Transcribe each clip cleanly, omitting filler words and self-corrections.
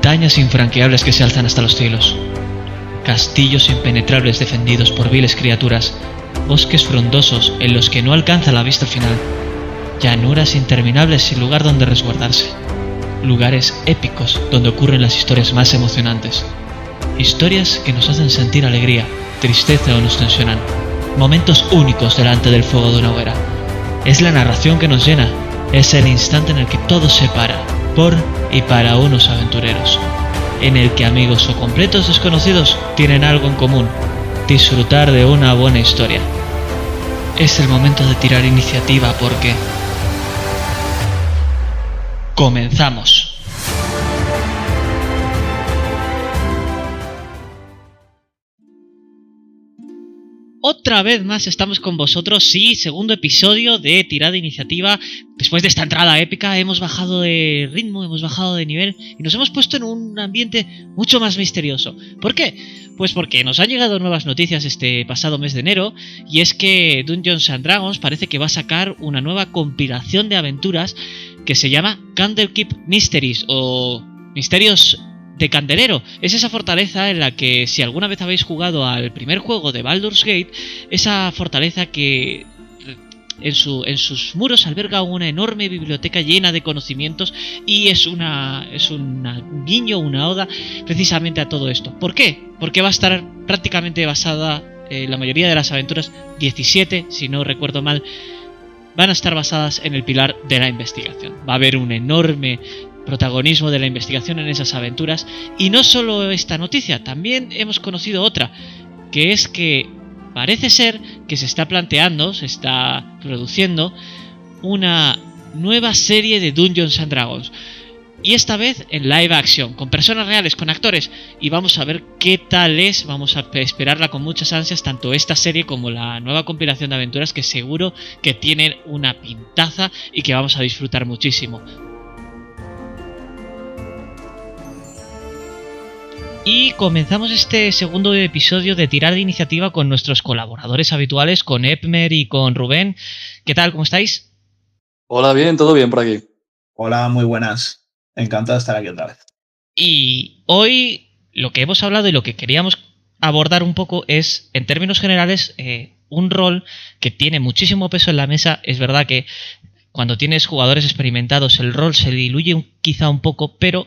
montañas infranqueables que se alzan hasta los cielos, castillos impenetrables defendidos por viles criaturas, bosques frondosos en los que no alcanza la vista final, llanuras interminables sin lugar donde resguardarse, lugares épicos donde ocurren las historias más emocionantes, historias que nos hacen sentir alegría, tristeza o nos tensionan, momentos únicos delante del fuego de una hoguera. Es la narración que nos llena, es el instante en el que todo se para, por y para unos aventureros, en el que amigos o completos desconocidos tienen algo en común: disfrutar de una buena historia. Es el momento de tirar iniciativa porque... ¡comenzamos! Otra vez más estamos con vosotros, sí, segundo episodio de Tirada Iniciativa. Después de esta entrada épica hemos bajado de ritmo, hemos bajado de nivel y nos hemos puesto en un ambiente mucho más misterioso. ¿Por qué? Pues porque nos han llegado nuevas noticias este pasado mes de enero, y es que Dungeons and Dragons parece que va a sacar una nueva compilación de aventuras que se llama Candlekeep Mysteries, o Misterios de Candelero. Es esa fortaleza en la que, si alguna vez habéis jugado al primer juego de Baldur's Gate, esa fortaleza que en sus muros alberga una enorme biblioteca llena de conocimientos, y es un guiño, una oda precisamente a todo esto. ¿Por qué? Porque va a estar prácticamente basada, la mayoría de las aventuras, 17 si no recuerdo mal, van a estar basadas en el pilar de la investigación. Va a haber un enorme protagonismo de la investigación en esas aventuras. Y no solo esta noticia, también hemos conocido otra, que es que parece ser que se está produciendo una nueva serie de Dungeons and Dragons, y esta vez en live action, con personas reales, con actores, y vamos a ver qué tal es. Vamos a esperarla con muchas ansias, tanto esta serie como la nueva compilación de aventuras, que seguro que tienen una pintaza y que vamos a disfrutar muchísimo. Y comenzamos este segundo episodio de Tirada de Iniciativa con nuestros colaboradores habituales, con Epmer y con Rubén. ¿Qué tal? ¿Cómo estáis? Hola, bien, todo bien por aquí. Hola, muy buenas. Encantado de estar aquí otra vez. Y hoy lo que hemos hablado y lo que queríamos abordar un poco es, en términos generales, un rol que tiene muchísimo peso en la mesa. Es verdad que cuando tienes jugadores experimentados el rol se diluye quizá un poco, pero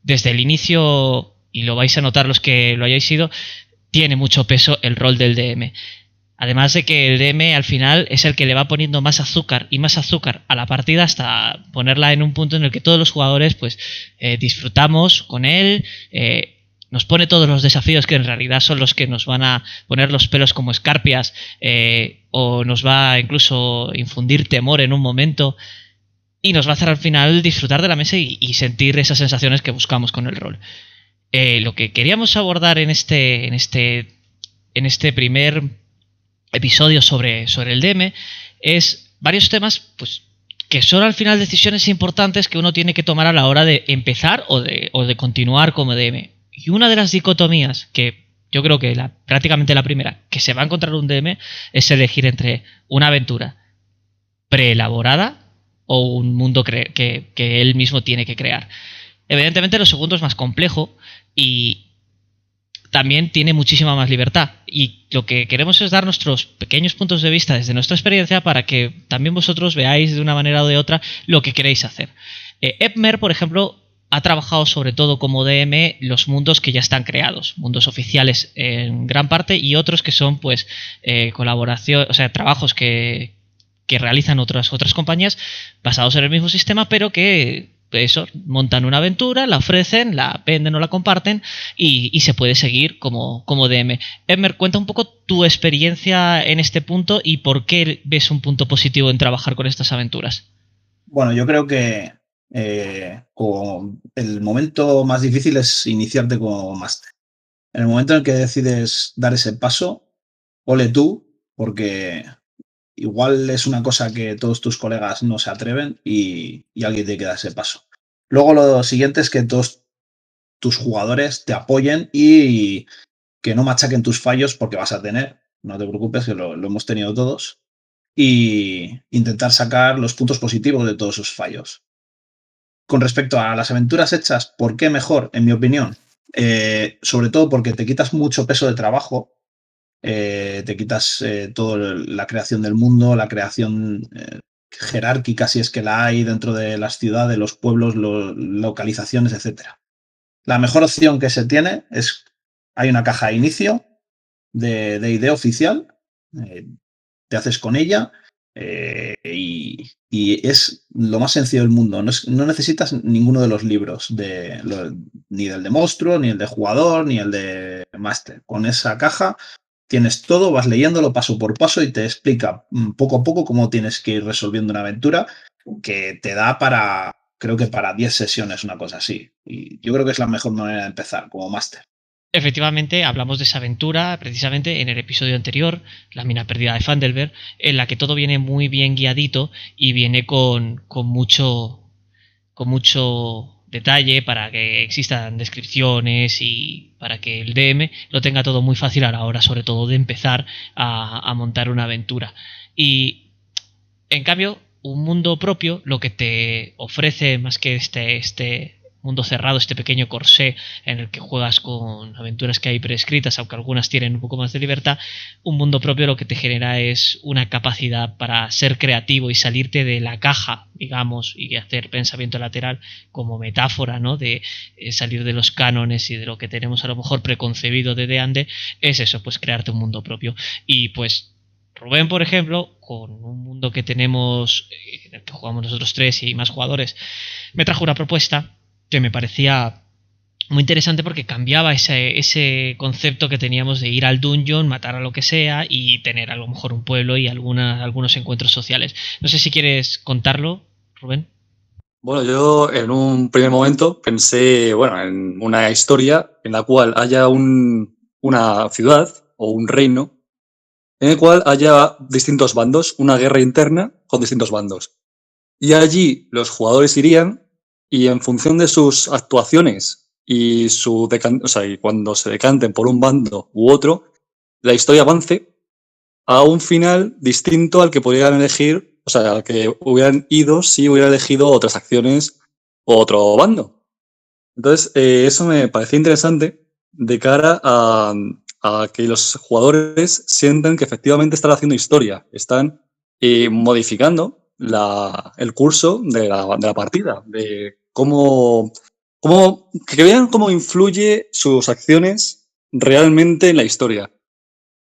desde el inicio, y lo vais a notar los que lo hayáis sido, tiene mucho peso el rol del DM. Además de que el DM al final es el que le va poniendo más azúcar y más azúcar a la partida, hasta ponerla en un punto en el que todos los jugadores pues disfrutamos con él, nos pone todos los desafíos que en realidad son los que nos van a poner los pelos como escarpias, o nos va a incluso infundir temor en un momento, y nos va a hacer al final disfrutar de la mesa y sentir esas sensaciones que buscamos con el rol. Lo que queríamos abordar en este primer episodio sobre el DM es varios temas pues que son al final decisiones importantes que uno tiene que tomar a la hora de empezar o de continuar como DM. Y una de las dicotomías que yo creo que prácticamente la primera que se va a encontrar un DM es elegir entre una aventura preelaborada o un mundo que él mismo tiene que crear. Evidentemente lo segundo es más complejo y también tiene muchísima más libertad, y lo que queremos es dar nuestros pequeños puntos de vista desde nuestra experiencia para que también vosotros veáis de una manera o de otra lo que queréis hacer. Epmer, por ejemplo, ha trabajado sobre todo como DM los mundos que ya están creados, mundos oficiales en gran parte, y otros que son pues colaboración, o sea, trabajos que realizan otras compañías basados en el mismo sistema, pero que eso, montan una aventura, la ofrecen, la venden o la comparten, y se puede seguir como DM. Emmer, cuenta un poco tu experiencia en este punto y por qué ves un punto positivo en trabajar con estas aventuras. Bueno, yo creo que el momento más difícil es iniciarte como máster. En el momento en el que decides dar ese paso, ole tú, porque igual es una cosa que todos tus colegas no se atreven y alguien tiene que dar ese paso. Luego lo siguiente es que todos tus jugadores te apoyen y que no machaquen tus fallos, porque vas a tener, no te preocupes, que lo hemos tenido todos, y intentar sacar los puntos positivos de todos esos fallos. con respecto a las aventuras hechas, ¿por qué mejor? En mi opinión, sobre todo porque te quitas mucho peso de trabajo, te quitas toda la creación del mundo, la creación jerárquica, si es que la hay dentro de las ciudades, los pueblos, localizaciones, etcétera. La mejor opción que se tiene es, hay una caja de inicio de idea oficial, eh, te haces con ella y es lo más sencillo del mundo. No necesitas ninguno de los libros, ni del de monstruo, ni el de jugador, ni el de máster. Con esa caja tienes todo, vas leyéndolo paso por paso y te explica poco a poco cómo tienes que ir resolviendo una aventura que te da creo que para 10 sesiones, una cosa así. Y yo creo que es la mejor manera de empezar como máster. Efectivamente, hablamos de esa aventura precisamente en el episodio anterior, La mina perdida de Fandelver, en la que todo viene muy bien guiadito y viene con mucho detalle para que existan descripciones y para que el DM lo tenga todo muy fácil a la hora, sobre todo, de empezar a montar una aventura. Y en cambio, un mundo propio lo que te ofrece más que este mundo cerrado, este pequeño corsé en el que juegas con aventuras que hay prescritas, aunque algunas tienen un poco más de libertad, un mundo propio lo que te genera es una capacidad para ser creativo y salirte de la caja, digamos, y hacer pensamiento lateral como metáfora, ¿no? De salir de los cánones y de lo que tenemos a lo mejor preconcebido de D&D, es eso, pues crearte un mundo propio. Y pues Rubén, por ejemplo, con un mundo que tenemos, en el que jugamos nosotros tres y más jugadores, me trajo una propuesta que me parecía muy interesante porque cambiaba ese concepto que teníamos de ir al dungeon, matar a lo que sea y tener a lo mejor un pueblo y algunos encuentros sociales. No sé si quieres contarlo, Rubén. Bueno, yo en un primer momento pensé, bueno, en una historia en la cual haya una ciudad o un reino en el cual haya distintos bandos, una guerra interna con distintos bandos. Y allí los jugadores irían y en función de sus actuaciones y o sea, y cuando se decanten por un bando u otro, la historia avance a un final distinto al que podrían elegir, o sea, al que hubieran ido si hubieran elegido otras acciones o otro bando. Entonces, eso me parecía interesante de cara a que los jugadores sientan que efectivamente están haciendo historia, están modificando el curso de la partida, de que vean cómo influye sus acciones realmente en la historia.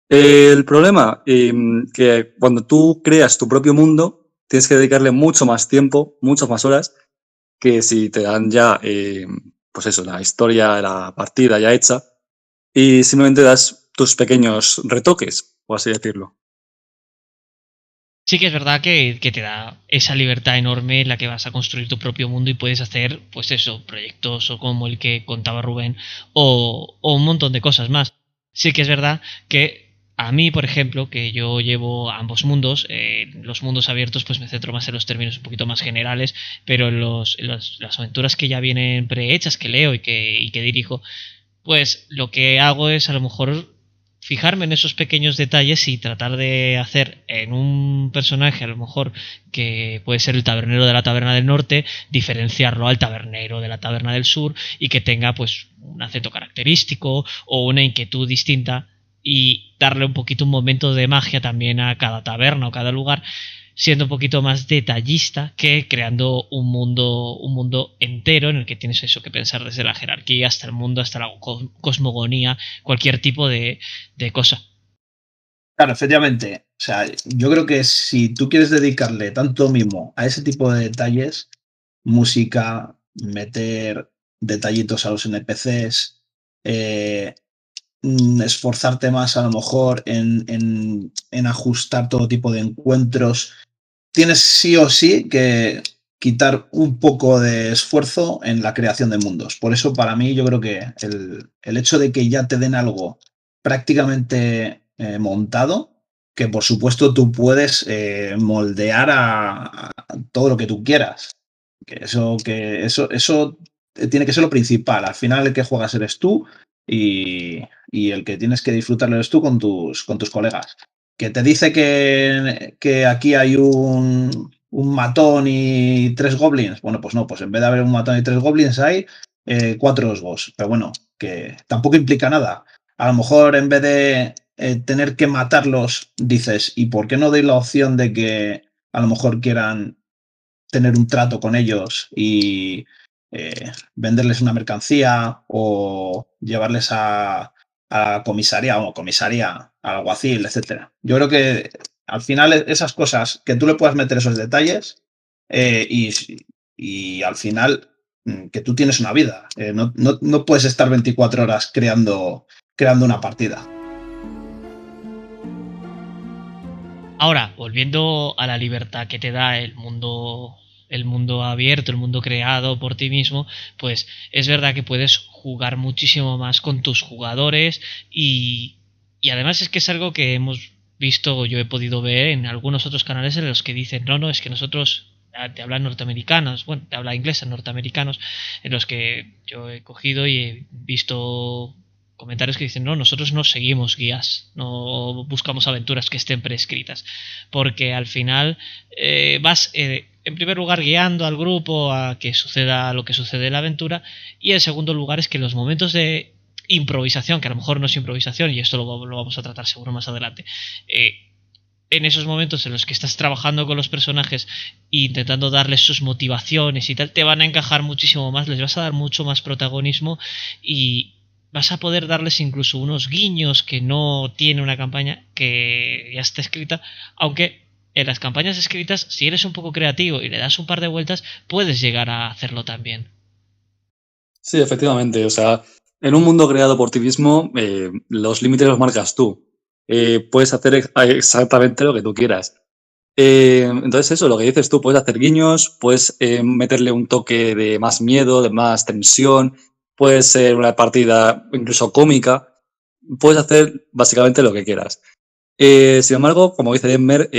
El problema, que cuando tú creas tu propio mundo, tienes que dedicarle mucho más tiempo, muchas más horas, que si te dan ya, pues eso, la historia, la partida ya hecha, y simplemente das tus pequeños retoques, por así decirlo. Sí que es verdad que te da esa libertad enorme en la que vas a construir tu propio mundo y puedes hacer, pues eso, proyectos o como el que contaba Rubén o un montón de cosas más. Sí que es verdad que a mí, por ejemplo, que yo llevo ambos mundos, los mundos abiertos pues me centro más en los términos un poquito más generales, pero en las aventuras que ya vienen prehechas, que leo y que dirijo, pues lo que hago es a lo mejor fijarme en esos pequeños detalles y tratar de hacer en un personaje a lo mejor que puede ser el tabernero de la taberna del norte, diferenciarlo al tabernero de la taberna del sur y que tenga pues un acento característico o una inquietud distinta y darle un poquito un momento de magia también a cada taberna o cada lugar, siendo un poquito más detallista que creando un mundo entero en el que tienes eso que pensar desde la jerarquía hasta el mundo, hasta la cosmogonía, cualquier tipo de cosa. Claro, efectivamente. O sea, yo creo que si tú quieres dedicarle tanto mimo a ese tipo de detalles, música, meter detallitos a los NPCs, eh, esforzarte más a lo mejor en ajustar todo tipo de encuentros, tienes sí o sí que quitar un poco de esfuerzo en la creación de mundos. Por eso, para mí, yo creo que el hecho de que ya te den algo prácticamente montado, que por supuesto tú puedes moldear a todo lo que tú quieras. Eso tiene que ser lo principal. Al final el que juegas eres tú y el que tienes que disfrutarlo eres tú con tus colegas. Que te dice que aquí hay un matón y 3 goblins. Bueno, pues no, pues en vez de haber un matón y 3 goblins hay 4 osgos. Pero bueno, que tampoco implica nada. A lo mejor en vez de tener que matarlos, dices, ¿y por qué no doy la opción de que a lo mejor quieran tener un trato con ellos y venderles una mercancía o llevarles a comisaría o comisaría, al alguacil, etcétera? Yo creo que al final esas cosas, que tú le puedas meter esos detalles eh, y, y al final que tú tienes una vida. No puedes estar 24 horas creando una partida. Ahora, volviendo a la libertad que te da el mundo abierto, el mundo creado por ti mismo, pues es verdad que puedes jugar muchísimo más con tus jugadores y además es que es algo que hemos visto o yo he podido ver en algunos otros canales en los que dicen, no, es que nosotros te hablan norteamericanos, bueno, te habla inglés norteamericanos, en los que yo he cogido y he visto comentarios que dicen, no, nosotros no seguimos guías, no buscamos aventuras que estén prescritas, porque al final vas, en primer lugar, guiando al grupo a que suceda lo que sucede en la aventura, y en segundo lugar es que los momentos de improvisación, que a lo mejor no es improvisación, y esto lo vamos a tratar seguro más adelante, en esos momentos en los que estás trabajando con los personajes e intentando darles sus motivaciones y tal, te van a encajar muchísimo más, les vas a dar mucho más protagonismo y vas a poder darles incluso unos guiños que no tiene una campaña que ya está escrita, aunque en las campañas escritas, si eres un poco creativo y le das un par de vueltas, puedes llegar a hacerlo también. Sí, efectivamente. O sea, en un mundo creado por ti mismo, los límites los marcas tú. Puedes hacer exactamente lo que tú quieras. Entonces eso, lo que dices tú, puedes hacer guiños, puedes meterle un toque de más miedo, de más tensión, puede ser una partida incluso cómica, puedes hacer básicamente lo que quieras. Sin embargo, como dice Denmer,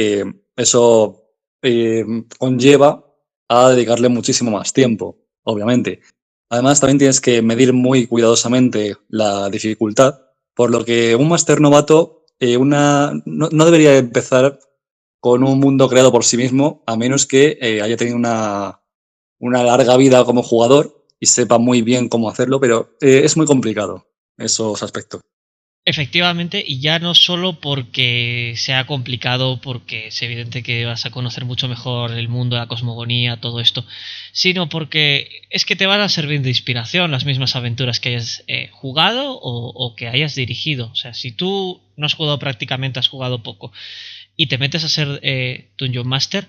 eso eh, conlleva a dedicarle muchísimo más tiempo, obviamente. Además, también tienes que medir muy cuidadosamente la dificultad, por lo que un máster novato no debería empezar con un mundo creado por sí mismo, a menos que haya tenido una larga vida como jugador y sepa muy bien cómo hacerlo, pero es muy complicado esos aspectos. Efectivamente, y ya no solo porque sea complicado, porque es evidente que vas a conocer mucho mejor el mundo, la cosmogonía, todo esto, sino porque es que te van a servir de inspiración las mismas aventuras que hayas jugado o que hayas dirigido. O sea, si tú no has jugado prácticamente, has jugado poco, y te metes a ser Dungeon Master,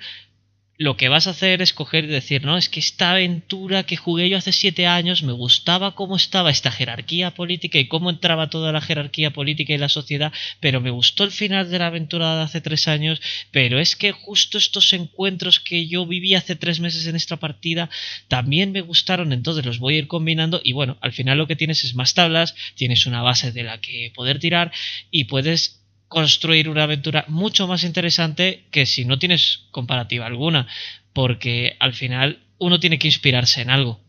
lo que vas a hacer es coger y decir, no, es que esta aventura que jugué yo hace 7 años me gustaba cómo estaba esta jerarquía política y cómo entraba toda la jerarquía política y la sociedad, pero me gustó el final de la aventura de hace 3 años, pero es que justo estos encuentros que yo viví hace 3 meses en esta partida también me gustaron, entonces los voy a ir combinando y bueno, al final lo que tienes es más tablas, tienes una base de la que poder tirar y puedes construir una aventura mucho más interesante que si no tienes comparativa alguna, porque al final uno tiene que inspirarse en algo.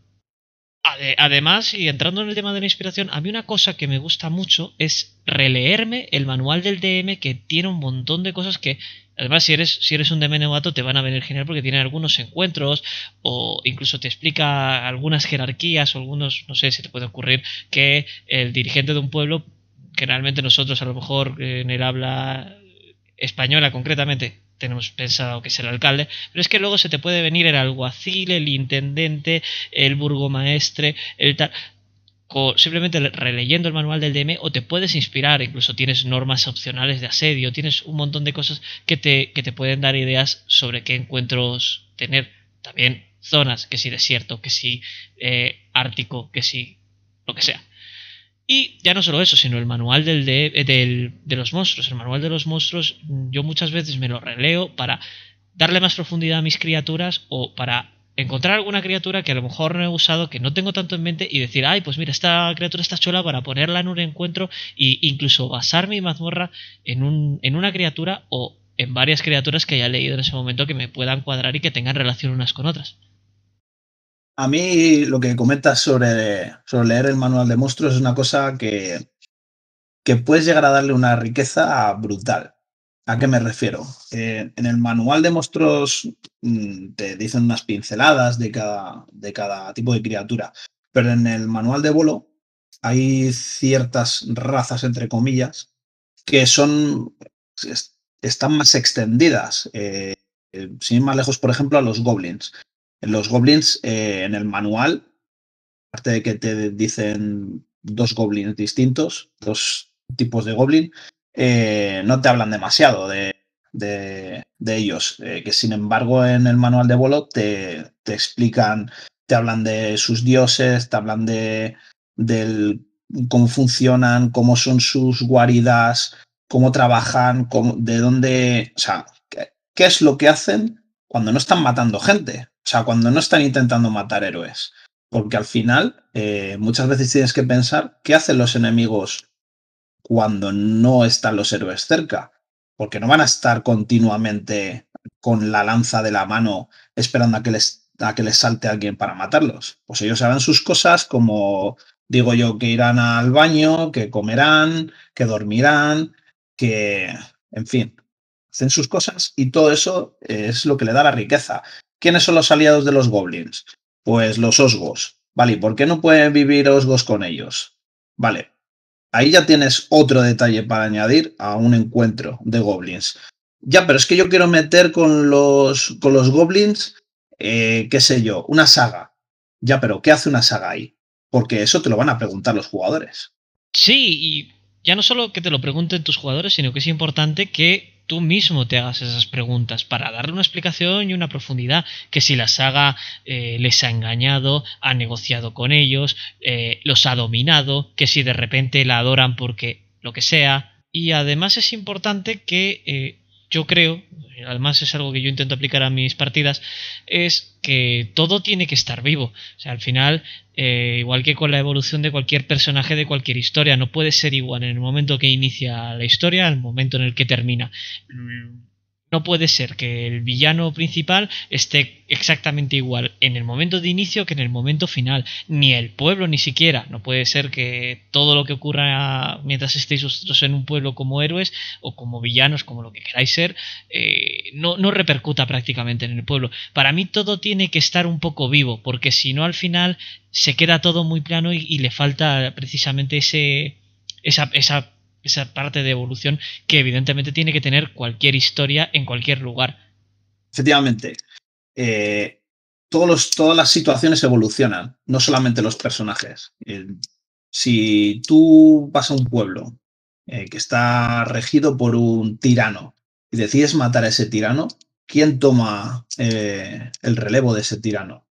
Además, y entrando en el tema de la inspiración, a mí una cosa que me gusta mucho es releerme el manual del DM, que tiene un montón de cosas que, además, si eres un DM novato, te van a venir genial porque tiene algunos encuentros o incluso te explica algunas jerarquías o algunos, no sé, si te puede ocurrir que el dirigente de un pueblo, generalmente nosotros a lo mejor en el habla española concretamente tenemos pensado que es el alcalde, pero es que luego se te puede venir el alguacil, el intendente, el burgomaestre, el tal, simplemente releyendo el manual del DM o te puedes inspirar, incluso tienes normas opcionales de asedio, tienes un montón de cosas que te pueden dar ideas sobre qué encuentros tener. También zonas, que si desierto, que si ártico, que si lo que sea. Y ya no solo eso, sino el manual de los monstruos. El manual de los monstruos yo muchas veces me lo releo para darle más profundidad a mis criaturas o para encontrar alguna criatura que a lo mejor no he usado, que no tengo tanto en mente y decir, ay, pues mira, esta criatura está chula para ponerla en un encuentro e incluso basar mi mazmorra en una criatura o en varias criaturas que haya leído en ese momento que me puedan cuadrar y que tengan relación unas con otras. A mí lo que comentas sobre leer el manual de monstruos es una cosa que puedes llegar a darle una riqueza brutal. ¿A qué me refiero? En el manual de monstruos te dicen unas pinceladas de cada tipo de criatura, pero en el manual de Bolo hay ciertas razas, entre comillas, que están más extendidas. Sin ir más lejos, por ejemplo, a los goblins. En los goblins, en el manual, aparte de que te dicen dos goblins distintos, dos tipos de goblin, no te hablan demasiado de ellos. Que sin embargo, en el manual de Bolo te explican, te hablan de sus dioses, te hablan del cómo funcionan, cómo son sus guaridas, cómo trabajan, de dónde. O sea, qué es lo que hacen cuando no están matando gente. O sea, cuando no están intentando matar héroes. Porque al final, muchas veces tienes que pensar qué hacen los enemigos cuando no están los héroes cerca. Porque no van a estar continuamente con la lanza de la mano esperando a que les salte alguien para matarlos. Pues ellos harán sus cosas como digo yo, que irán al baño, que comerán, que dormirán, que, en fin, hacen sus cosas y todo eso es lo que le da la riqueza. ¿Quiénes son los aliados de los goblins? Pues los osgos. Vale, ¿y por qué no pueden vivir osgos con ellos? Vale, ahí ya tienes otro detalle para añadir a un encuentro de goblins. Ya, pero es que yo quiero meter con los goblins, qué sé yo, una saga. Ya, pero ¿qué hace una saga ahí? Porque eso te lo van a preguntar los jugadores. Sí, y ya no solo que te lo pregunten tus jugadores, sino que es importante que tú mismo te hagas esas preguntas para darle una explicación y una profundidad. Que si la saga les ha engañado, ha negociado con ellos, los ha dominado, que si de repente la adoran porque lo que sea. Y además es importante que yo creo, además es algo que yo intento aplicar a mis partidas, es que todo tiene que estar vivo. O sea, al final, igual que con la evolución de cualquier personaje de cualquier historia, no puede ser igual en el momento que inicia la historia al momento en el que termina. No puede ser que el villano principal esté exactamente igual en el momento de inicio que en el momento final. Ni el pueblo ni siquiera. No puede ser que todo lo que ocurra mientras estéis vosotros en un pueblo como héroes o como villanos, como lo que queráis ser, no repercuta prácticamente en el pueblo. Para mí todo tiene que estar un poco vivo, porque si no al final se queda todo muy plano y le falta precisamente esa parte de evolución que evidentemente tiene que tener cualquier historia en cualquier lugar. Efectivamente, todas las situaciones evolucionan, no solamente los personajes. Si tú vas a un pueblo que está regido por un tirano y decides matar a ese tirano, ¿quién toma el relevo de ese tirano?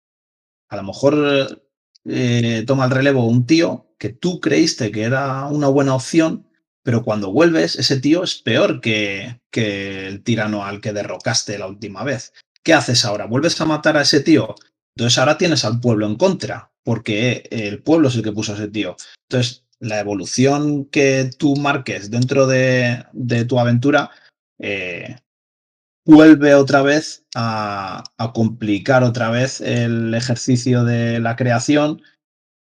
A lo mejor toma el relevo un tío que tú creíste que era una buena opción, pero cuando vuelves, ese tío es peor que el tirano al que derrocaste la última vez. ¿Qué haces ahora? ¿Vuelves a matar a ese tío? Entonces ahora tienes al pueblo en contra, porque el pueblo es el que puso a ese tío. Entonces, la evolución que tú marques dentro de tu aventura vuelve otra vez a complicar otra vez el ejercicio de la creación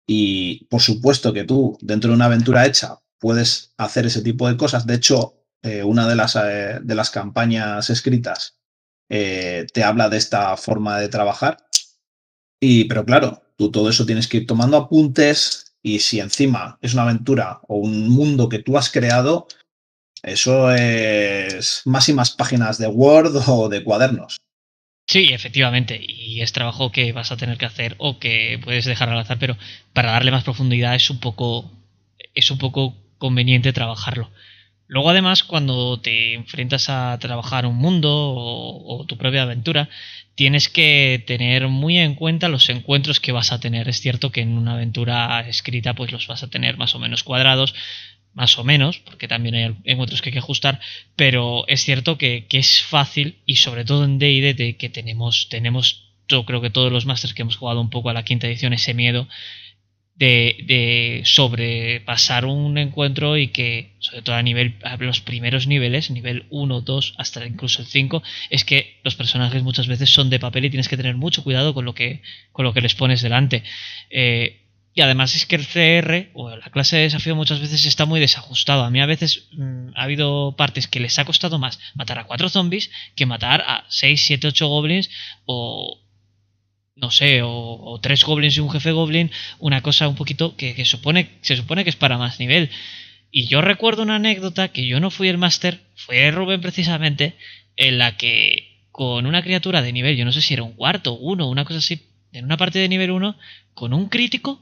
y por supuesto que tú dentro de una aventura hecha puedes hacer ese tipo de cosas. De hecho, una de las campañas escritas te habla de esta forma de trabajar pero claro, tú todo eso tienes que ir tomando apuntes y si encima es una aventura o un mundo que tú has creado, eso es más y más páginas de Word o de cuadernos. Sí, efectivamente, y es trabajo que vas a tener que hacer o que puedes dejar al azar, pero para darle más profundidad es un poco conveniente trabajarlo. Luego además cuando te enfrentas a trabajar un mundo o tu propia aventura, tienes que tener muy en cuenta los encuentros que vas a tener. Es cierto que en una aventura escrita pues los vas a tener más o menos cuadrados, más o menos, porque también hay encuentros que hay que ajustar, pero es cierto que es fácil, y sobre todo en D&D, de que tenemos, yo creo que todos los masters que hemos jugado un poco a la quinta edición, ese miedo de sobrepasar un encuentro y que, sobre todo a los primeros niveles, nivel 1, 2, hasta incluso el 5, es que los personajes muchas veces son de papel y tienes que tener mucho cuidado con lo que les pones delante. Y además es que el CR o la clase de desafío muchas veces está muy desajustado. A mí a veces ha habido partes que les ha costado más matar a 4 zombies que matar a 6, 7, 8 goblins o no sé, o 3 goblins y un jefe goblin, una cosa un poquito que se supone que es para más nivel. Y yo recuerdo una anécdota que yo no fui el máster, fue Rubén precisamente, en la que con una criatura de nivel, yo no sé si era un cuarto, uno, una cosa así, en una parte de nivel 1, con un crítico,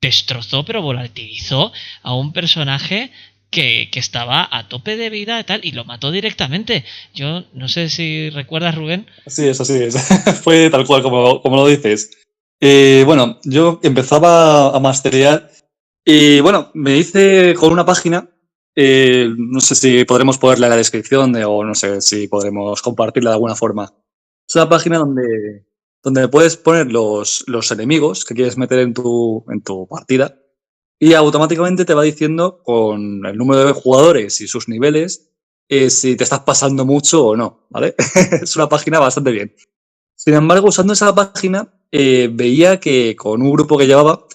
destrozó, pero volatilizó a un personaje que estaba a tope de vida y tal, y lo mató directamente. Yo no sé si recuerdas, Rubén. Así es, así es. Fue tal cual como lo dices. Bueno, yo empezaba a masterear y bueno, me hice con una página, no sé si podremos ponerla en la descripción o no sé si podremos compartirla de alguna forma. Es una página donde puedes poner los enemigos que quieres meter en tu partida y automáticamente te va diciendo con el número de jugadores y sus niveles si te estás pasando mucho o no, ¿vale? Es una página bastante bien. Sin embargo, usando esa página, veía que con un grupo que llevaba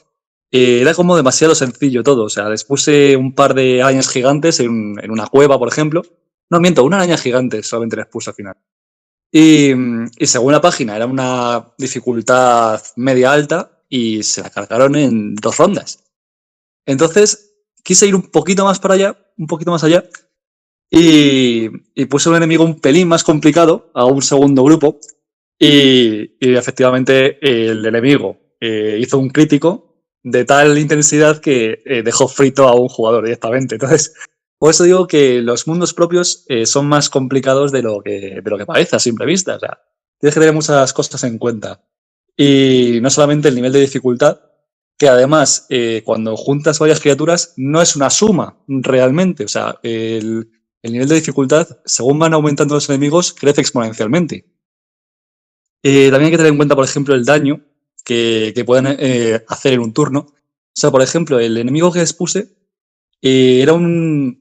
era como demasiado sencillo todo. O sea, les puse un par de arañas gigantes en una cueva, por ejemplo. No, miento, una araña gigante solamente les puse al final. Y según la página, era una dificultad media alta y se la cargaron en 2 rondas. Entonces, quise ir un poquito más para allá, un poquito más allá, y puse un enemigo un pelín más complicado a un segundo grupo. Y efectivamente el enemigo hizo un crítico de tal intensidad que dejó frito a un jugador directamente. Entonces, por eso digo que los mundos propios son más complicados de lo que parece a simple vista. O sea, tienes que tener muchas cosas en cuenta. Y no solamente el nivel de dificultad, que además cuando juntas varias criaturas no es una suma realmente. O sea, el nivel de dificultad, según van aumentando los enemigos, crece exponencialmente. También hay que tener en cuenta, por ejemplo, el daño que pueden hacer en un turno. O sea, por ejemplo, el enemigo que les puse era un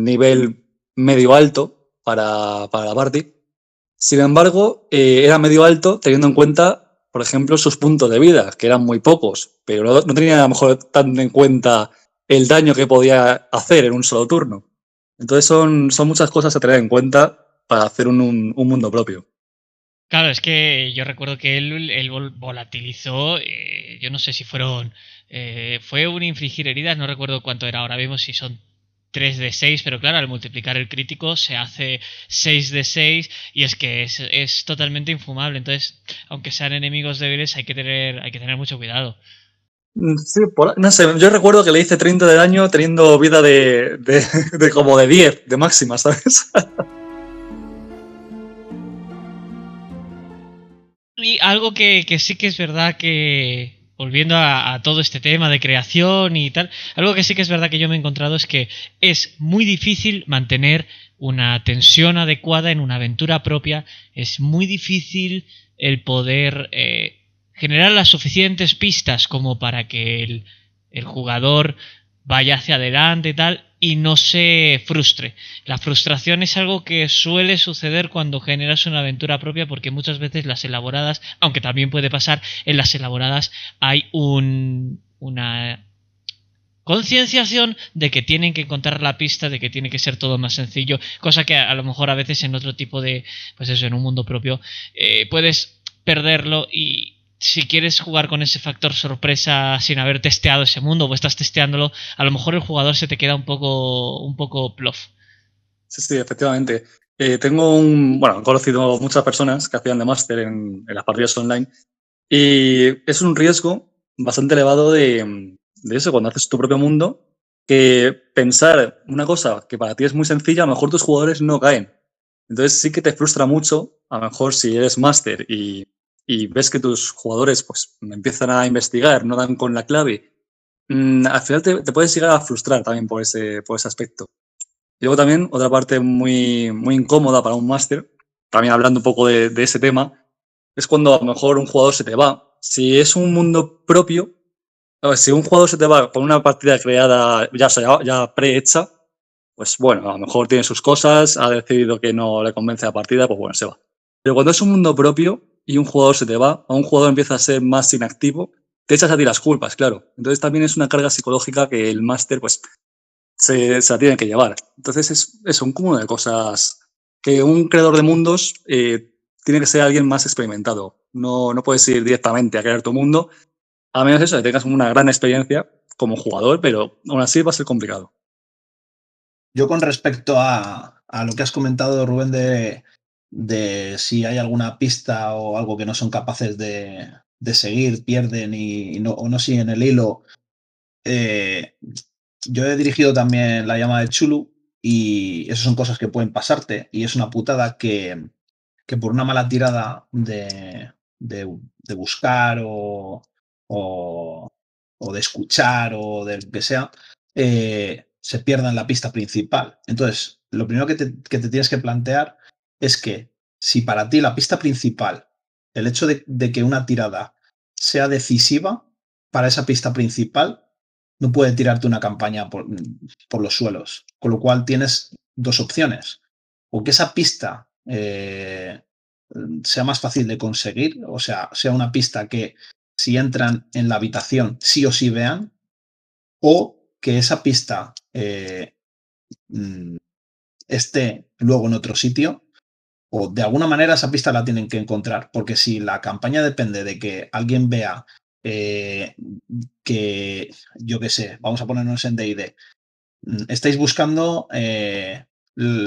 nivel medio alto para la party. Sin embargo, era medio alto teniendo en cuenta, por ejemplo, sus puntos de vida, que eran muy pocos, pero no tenía a lo mejor tan en cuenta el daño que podía hacer en un solo turno. Entonces son muchas cosas a tener en cuenta para hacer un mundo propio. Claro, es que yo recuerdo que él volatilizó, yo no sé si fueron, fue un infligir heridas, no recuerdo cuánto era ahora mismo, si son 3 de 6, pero claro, al multiplicar el crítico se hace 6 de 6 y es que es totalmente infumable. Entonces, aunque sean enemigos débiles, hay que tener mucho cuidado. Sí, no sé, yo recuerdo que le hice 30 de daño teniendo vida de como de 10 de máxima, ¿sabes? Y algo que sí que es verdad que, volviendo a todo este tema de creación y tal, algo que sí que es verdad que yo me he encontrado es que es muy difícil mantener una tensión adecuada en una aventura propia, es muy difícil el poder generar las suficientes pistas como para que el jugador vaya hacia adelante y tal y no se frustre. La frustración es algo que suele suceder cuando generas una aventura propia porque muchas veces las elaboradas, aunque también puede pasar, en las elaboradas hay una concienciación de que tienen que encontrar la pista, de que tiene que ser todo más sencillo, cosa que a lo mejor a veces en otro tipo de, pues eso, en un mundo propio, puedes perderlo y si quieres jugar con ese factor sorpresa sin haber testeado ese mundo o estás testeándolo, a lo mejor el jugador se te queda un poco plof. Sí, sí, efectivamente. Bueno, he conocido muchas personas que hacían de máster en las partidas online y es un riesgo bastante elevado de eso, cuando haces tu propio mundo, que pensar una cosa que para ti es muy sencilla, a lo mejor tus jugadores no caen. Entonces sí que te frustra mucho, a lo mejor si eres máster y ves que tus jugadores pues empiezan a investigar, no dan con la clave, al final te puedes llegar a frustrar también por ese aspecto. Y luego también otra parte muy, muy incómoda para un máster, también hablando un poco de ese tema, es cuando a lo mejor un jugador se te va. Si es un mundo propio, a ver, si un jugador se te va con una partida creada ya, o sea, ya prehecha, pues bueno, a lo mejor tiene sus cosas, ha decidido que no le convence la partida, pues bueno, se va. Pero cuando es un mundo propio y un jugador se te va, o un jugador empieza a ser más inactivo, te echas a ti las culpas, claro. Entonces también es una carga psicológica que el máster pues se la tiene que llevar. Entonces es un cúmulo de cosas que un creador de mundos tiene que ser alguien más experimentado. No puedes ir directamente a crear tu mundo, a menos eso, que tengas una gran experiencia como jugador, pero aún así va a ser complicado. Yo con respecto a lo que has comentado, Rubén, de si hay alguna pista o algo que no son capaces de seguir, pierden o no siguen el hilo. Yo he dirigido también La llama de Chulu y esas son cosas que pueden pasarte y es una putada que por una mala tirada de buscar o, o de escuchar o de lo que sea, se pierda en la pista principal. Entonces, lo primero que te tienes que plantear es que si para ti la pista principal, el hecho de que una tirada sea decisiva para esa pista principal, no puede tirarte una campaña por los suelos. Con lo cual tienes dos opciones. O que esa pista sea más fácil de conseguir, o sea una pista que si entran en la habitación sí o sí vean, o que esa pista esté luego en otro sitio, o de alguna manera esa pista la tienen que encontrar, porque si la campaña depende de que alguien vea que, yo qué sé, vamos a ponernos en D&D, estáis buscando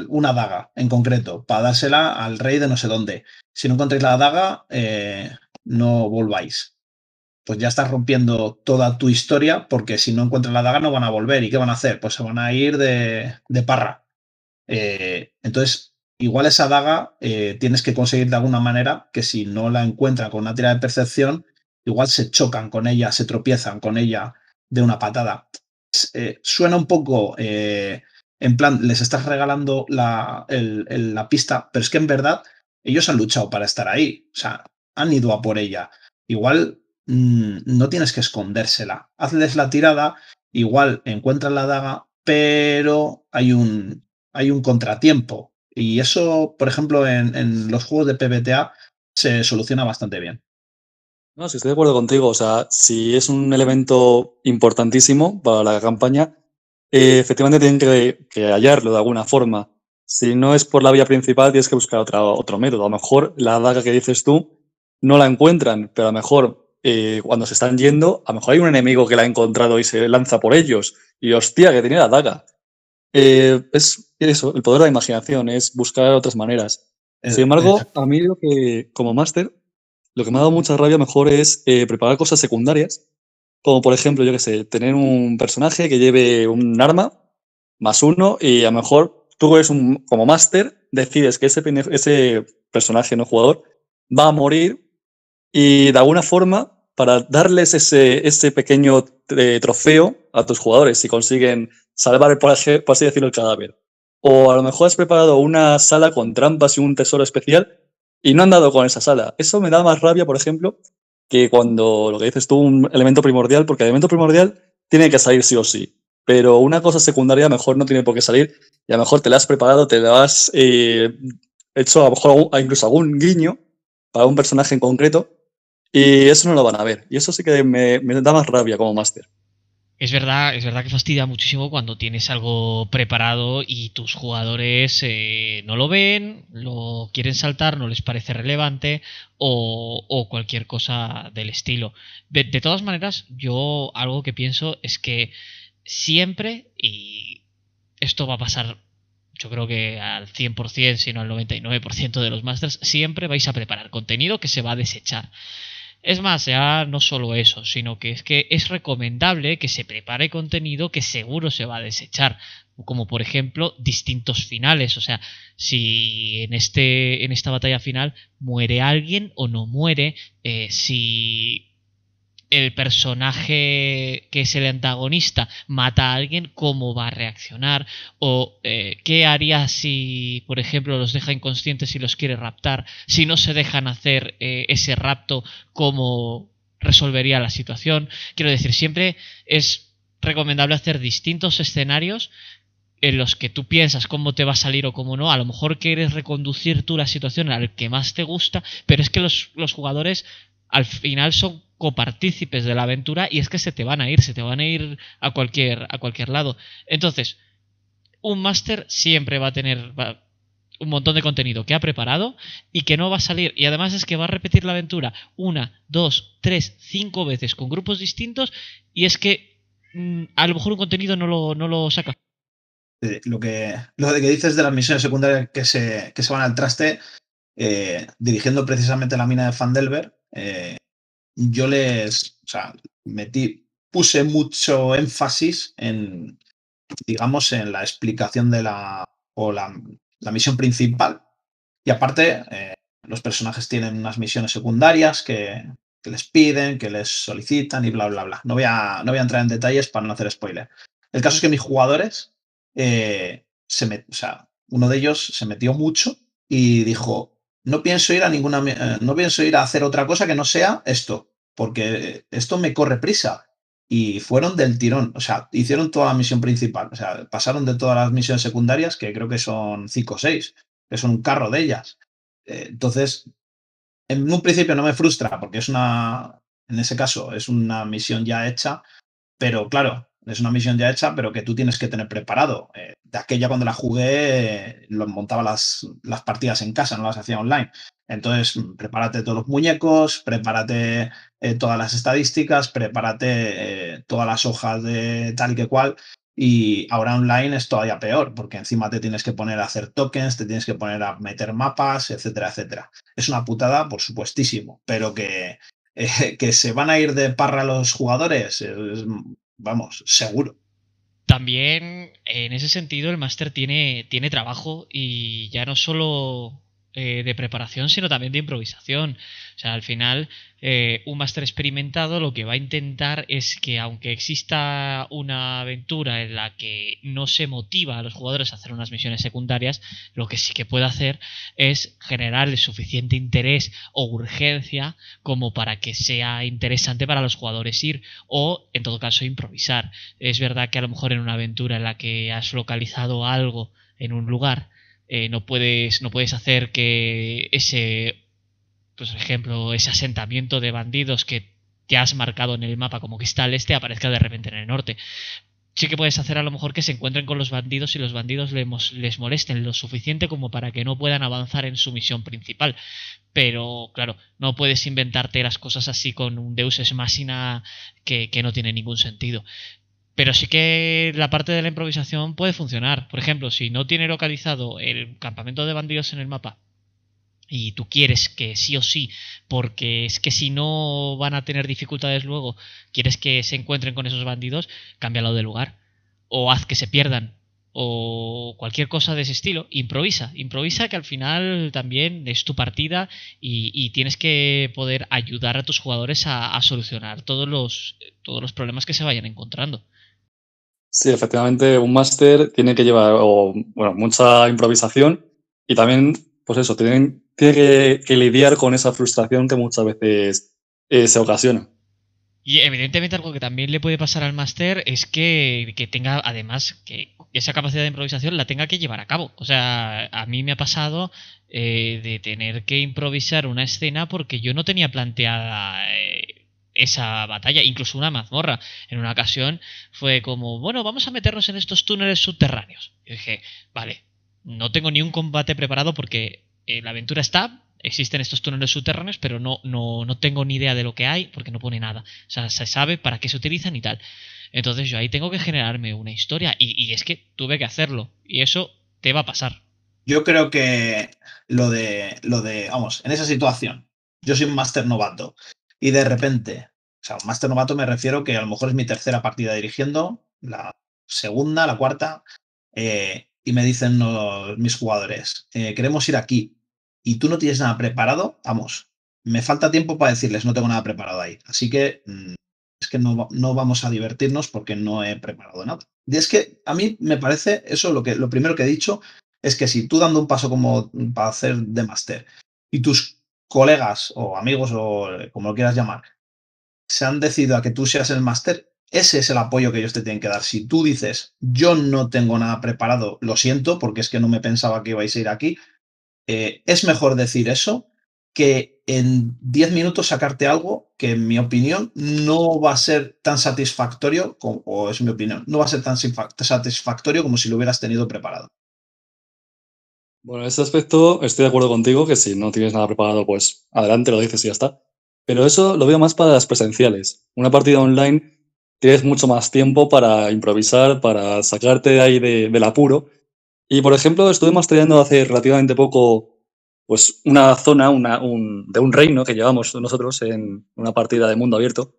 una daga en concreto para dársela al rey de no sé dónde. Si no encontráis la daga, no volváis. Pues ya estás rompiendo toda tu historia porque si no encuentran la daga no van a volver. ¿Y qué van a hacer? Pues se van a ir de parra. Entonces, igual esa daga tienes que conseguir de alguna manera que si no la encuentran con una tirada de percepción, igual se chocan con ella, se tropiezan con ella de una patada. Suena un poco en plan, les estás regalando la pista, pero es que en verdad ellos han luchado para estar ahí, o sea, han ido a por ella. Igual no tienes que escondérsela, hazles la tirada, igual encuentran la daga, pero hay un contratiempo. Y eso, por ejemplo, en los juegos de PBTA se soluciona bastante bien. No, si estoy de acuerdo contigo, o sea, si es un elemento importantísimo para la campaña, efectivamente tienen que hallarlo de alguna forma. Si no es por la vía principal, tienes que buscar otro método. A lo mejor la daga que dices tú no la encuentran, pero a lo mejor cuando se están yendo, a lo mejor hay un enemigo que la ha encontrado y se lanza por ellos. Y hostia, que tiene la daga. Es eso, el poder de la imaginación, es buscar otras maneras. Sin embargo, Exacto. a mí lo que, como máster, lo que me ha dado mucha rabia mejor es preparar cosas secundarias, como por ejemplo, yo qué sé, tener un personaje que lleve un arma +1 y a lo mejor tú eres como máster, decides que ese personaje no jugador va a morir y de alguna forma, para darles ese pequeño trofeo a tus jugadores, si consiguen salvar, por así decirlo, el cadáver. O a lo mejor has preparado una sala con trampas y un tesoro especial y no han dado con esa sala. Eso me da más rabia, por ejemplo, que cuando lo que dices tú, un elemento primordial, porque el elemento primordial tiene que salir sí o sí. Pero una cosa secundaria mejor no tiene por qué salir y a lo mejor te la has preparado, te la has hecho a lo mejor incluso algún guiño para un personaje en concreto y eso no lo van a ver. Y eso sí que me da más rabia como máster. Es verdad que fastidia muchísimo cuando tienes algo preparado y tus jugadores no lo ven, lo quieren saltar, no les parece relevante o cualquier cosa del estilo. De todas maneras, yo algo que pienso es que siempre, y esto va a pasar yo creo que al 100%, sino al 99% de los masters, siempre vais a preparar contenido que se va a desechar. Es más, ya no solo eso, sino que es recomendable que se prepare contenido que seguro se va a desechar. Como por ejemplo, distintos finales. O sea, si en esta batalla final muere alguien o no muere, si el personaje que es el antagonista mata a alguien, cómo va a reaccionar, o qué haría si, por ejemplo, los deja inconscientes y los quiere raptar, si no se dejan hacer ese rapto, cómo resolvería la situación. Quiero decir, siempre es recomendable hacer distintos escenarios en los que tú piensas cómo te va a salir o cómo no. A lo mejor quieres reconducir tú la situación al que más te gusta, pero es que los jugadores al final son copartícipes de la aventura y es que se te van a ir a cualquier lado. Entonces, un máster siempre va a tener un montón de contenido que ha preparado y que no va a salir. Y además es que va a repetir la aventura 1, 2, 3, 5 veces con grupos distintos y es que a lo mejor un contenido no lo saca. Lo de que dices de las misiones secundarias que se van al traste, dirigiendo precisamente la mina de Phandelver, yo o sea, puse mucho énfasis en, digamos, en la explicación de la misión principal. Y aparte, los personajes tienen unas misiones secundarias que les piden, que les solicitan y bla, bla, bla. No voy a entrar en detalles para no hacer spoiler. El caso es que mis jugadores, o sea, uno de ellos se metió mucho y dijo, no pienso ir no pienso ir a hacer otra cosa que no sea esto, porque esto me corre prisa. Y fueron del tirón, o sea, hicieron toda la misión principal, o sea, pasaron de todas las misiones secundarias, que creo que son 5 o 6, que son un carro de ellas. Entonces, en un principio no me frustra, porque en ese caso, es una misión ya hecha, pero claro, es una misión ya hecha, pero que tú tienes que tener preparado. De aquella cuando la jugué, montaba las partidas en casa, no las hacía online. Entonces, prepárate todos los muñecos, prepárate todas las estadísticas, prepárate todas las hojas de tal y que cual. Y ahora online es todavía peor, porque encima te tienes que poner a hacer tokens, te tienes que poner a meter mapas, etcétera, etcétera. Es una putada, por supuestísimo, pero que se van a ir de parra los jugadores, vamos, seguro. También, en ese sentido, el máster tiene trabajo y ya no solo de preparación, sino también de improvisación. O sea, al final, un máster experimentado lo que va a intentar es que, aunque exista una aventura en la que no se motiva a los jugadores a hacer unas misiones secundarias, lo que sí que puede hacer es generar el suficiente interés o urgencia como para que sea interesante para los jugadores ir, o, en todo caso, improvisar. Es verdad que a lo mejor en una aventura en la que has localizado algo en un lugar, no puedes hacer que ese, pues, por ejemplo, ese asentamiento de bandidos que te has marcado en el mapa como que está al este aparezca de repente en el norte. Sí que puedes hacer a lo mejor que se encuentren con los bandidos y los bandidos les molesten lo suficiente como para que no puedan avanzar en su misión principal. Pero claro, no puedes inventarte las cosas así con un Deus Ex Machina que no tiene ningún sentido. Pero sí que la parte de la improvisación puede funcionar. Por ejemplo, si no tiene localizado el campamento de bandidos en el mapa y tú quieres que sí o sí, porque es que si no van a tener dificultades luego, quieres que se encuentren con esos bandidos, cámbialo de lugar. O haz que se pierdan. O cualquier cosa de ese estilo. Improvisa que al final también es tu partida y tienes que poder ayudar a tus jugadores a solucionar todos los problemas que se vayan encontrando. Sí, efectivamente, un máster tiene que llevar mucha improvisación y también, pues eso, tiene que lidiar con esa frustración que muchas veces se ocasiona. Y evidentemente algo que también le puede pasar al máster es que tenga, además, que esa capacidad de improvisación la tenga que llevar a cabo. O sea, a mí me ha pasado de tener que improvisar una escena porque yo no tenía planteada esa batalla, incluso una mazmorra. En una ocasión fue como, bueno, vamos a meternos en estos túneles subterráneos. Y dije, vale, no tengo ni un combate preparado porque la aventura está, existen estos túneles subterráneos, pero no tengo ni idea de lo que hay porque no pone nada. O sea, se sabe para qué se utilizan y tal. Entonces yo ahí tengo que generarme una historia y es que tuve que hacerlo y eso te va a pasar. Yo creo que vamos, en esa situación, yo soy un máster novato y de repente, o sea, un máster novato me refiero que a lo mejor es mi tercera partida dirigiendo, la segunda, la cuarta, y me dicen mis jugadores, queremos ir aquí y tú no tienes nada preparado, vamos, me falta tiempo para decirles no tengo nada preparado ahí. Así que es que no vamos a divertirnos porque no he preparado nada. Y es que a mí me parece eso lo primero que he dicho es que si tú dando un paso como para hacer de máster y tus colegas o amigos o como lo quieras llamar, se han decidido a que tú seas el máster, ese es el apoyo que ellos te tienen que dar. Si tú dices, yo no tengo nada preparado, lo siento, porque es que no me pensaba que ibais a ir aquí, es mejor decir eso que en 10 minutos sacarte algo que, en mi opinión, no va a ser tan satisfactorio, o es mi opinión, no va a ser tan satisfactorio como si lo hubieras tenido preparado. Bueno, en ese aspecto estoy de acuerdo contigo, que si no tienes nada preparado, pues adelante, lo dices y ya está. Pero eso lo veo más para las presenciales. Una partida online tienes mucho más tiempo para improvisar, para sacarte de ahí del apuro. Y, por ejemplo, estuve mastereando hace relativamente poco pues una zona de un reino que llevamos nosotros en una partida de mundo abierto.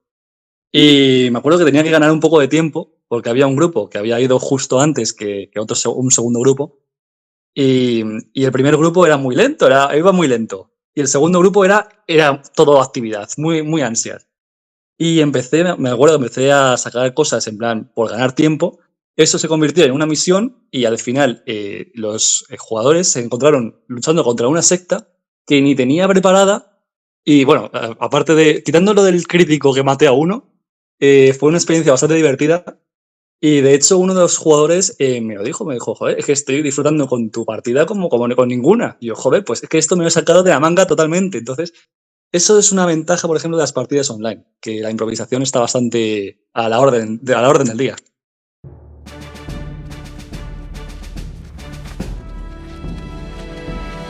Y me acuerdo que tenía que ganar un poco de tiempo porque había un grupo que había ido justo antes que un segundo grupo. Y, y el primer grupo era muy lento, iba muy lento. Y el segundo grupo era todo actividad, muy, muy ansias. Y me acuerdo, empecé a sacar cosas en plan por ganar tiempo. Eso se convirtió en una misión y al final los jugadores se encontraron luchando contra una secta que ni tenía preparada. Y bueno, aparte de, quitándolo del crítico que maté a uno, fue una experiencia bastante divertida. Y de hecho, uno de los jugadores me dijo, joder, es que estoy disfrutando con tu partida como con ninguna. Y yo, joder, pues es que esto me lo he sacado de la manga totalmente. Entonces, eso es una ventaja, por ejemplo, de las partidas online, que la improvisación está bastante a la orden del día.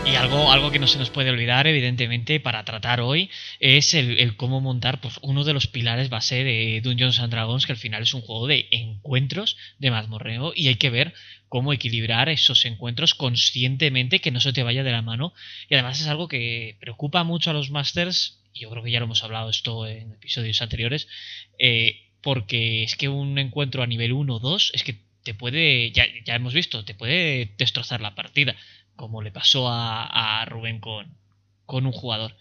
Y algo que no se nos puede olvidar, evidentemente, para tratar hoy, es el cómo montar pues, uno de los pilares base de Dungeons and Dragons, que al final es un juego de encuentros de mazmorreo, y hay que ver cómo equilibrar esos encuentros conscientemente, que no se te vaya de la mano. Y además es algo que preocupa mucho a los masters, y yo creo que ya lo hemos hablado esto en episodios anteriores, porque es que un encuentro a nivel 1 o 2 es que te puede, ya hemos visto, te puede destrozar la partida, como le pasó a Rubén con un jugador.